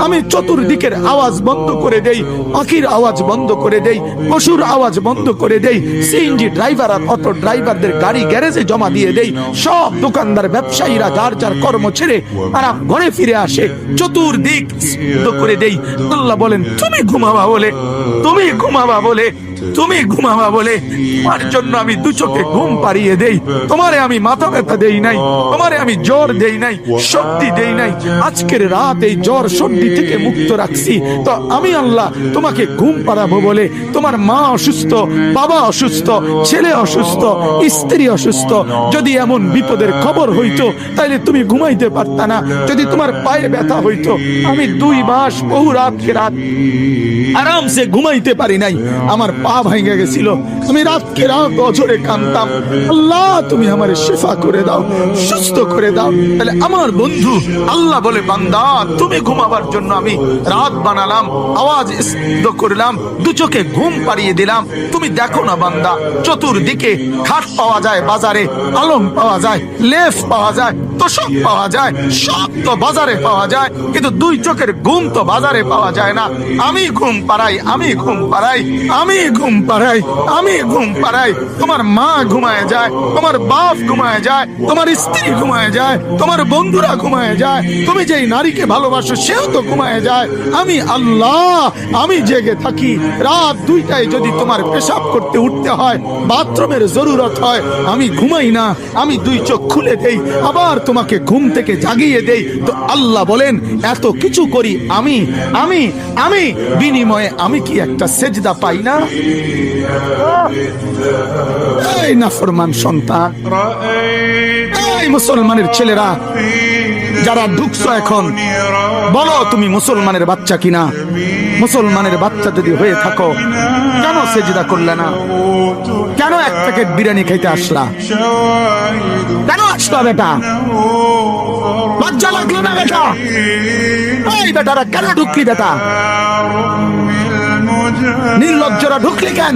আমি চতুর্দিকের আওয়াজ বন্ধ করে দেই, পাখির আওয়াজ বন্ধ করে দেই, পশুর আওয়াজ বন্ধ করে দেই, সিএনজি ড্রাইভার আর অটো ড্রাইভারদের গাড়ি গ্যারেজে জমা দিয়ে দেই, সব দোকানদার ব্যবসায়ীরা যার যার কর্ম ছেড়ে তারা ঘরে ফিরে আসে, চতুর্দিক বন্ধ করে দেই। আল্লাহ বলেন তুমি ঘুমাবা বলে, তুমি ঘুমাবা বলে, তুমি ঘুমাবা বলে তোমার জন্য আমি দু চোখে ঘুম পাড়িয়ে দেই। তোমারে আমি মাথা ব্যথা দেই নাই, তোমারে আমি জ্বর দেই নাই, সর্দি দেই নাই। আজকের রাত এই জ্বর সর্দি থেকে মুক্ত রাখছি, তো আমি আল্লাহ তোমাকে ঘুম পাড়াবো বলে। তোমার মা অসুস্থ, বাবা অসুস্থ, ছেলে অসুস্থ, স্ত্রী অসুস্থ, যদি এমন বিপদের খবর হইতো তাহলে তুমি ঘুমাইতে পারতা না। যদি তোমার পায়ে ব্যথা হইতো, আমি 2 মাস বহু রাতকে রাত আরামসে ঘুমাইতে পারি নাই, আমার পা ভেঙে গেছিল, আমি রাতকে রাত অঝরে কাঁদতাম, আল্লাহ তুমি আমার শিফা করে দাও, সুস্থ করে দাও। তাহলে আমার বন্ধু আল্লাহ বলে বান্দা তুমি ঘুমাবার জন্য আমি রাত বানালাম, আওয়াজ স্তব্ধ করলাম, দু চোখে ঘুম পাড়িয়ে দিলাম। তুমি দেখো না বান্দা, চতুর্দিকে খাট পাওয়া যায় বাজারে, আলম পাওয়া যায়, লেফ পাওয়া যায়, তোষক পাওয়া যায়, সব তো বাজারে পাওয়া যায়, কিন্তু 2 চোখের ঘুম তো বাজারে পাওয়া যায় না। আমি ঘুম পাড়াই, আমি ঘুম পাড়াই, আমি ঘুম পাড়াই, আমি ঘুম পাড়াই। তোমার মা ঘুমায় যায়, তোমার বাপ ঘুমায় যায়, তোমার স্ত্রী ঘুমায় যায়, তোমার বন্ধুরা ঘুমায় যায়, তুমি যেই নারীকে ভালোবাসো সেও তো ঘুমায় যায়। আমি আল্লাহ আমি জেগে থাকি। রাত 2টায় যদি তোমার পেশাব করতে উঠতে হয়, বাথরুমের জরুরত হয়, আমি ঘুমাই না, আমি 2 চোখ খুলে দেই, আবার তোমাকে ঘুম থেকে জাগিয়ে দেই। তো আল্লাহ বলেন এত কিছু করি আমি, আমি আমি বিনিময়ে আমি কি একটা সেজদা পাই না? এই নাফরমান সন্তান, এই মুসলমানের ছেলেরা যারা ঢুকছো এখন, বলো তুমি মুসলমানের বাচ্চা কিনা? মুসলমানের বাচ্চা যদি হয়ে থাকো, কেন সেজদা করলে না? কেন 1 প্যাকেট বিরিয়ানি খাইতে আসলা? কেন আসলা বেটা? লজ্জা লাগলো না বেটা? এই বেটারা কেন ঢুকলি বেটা? নির্লজ্জরা ঢুকলি কেন?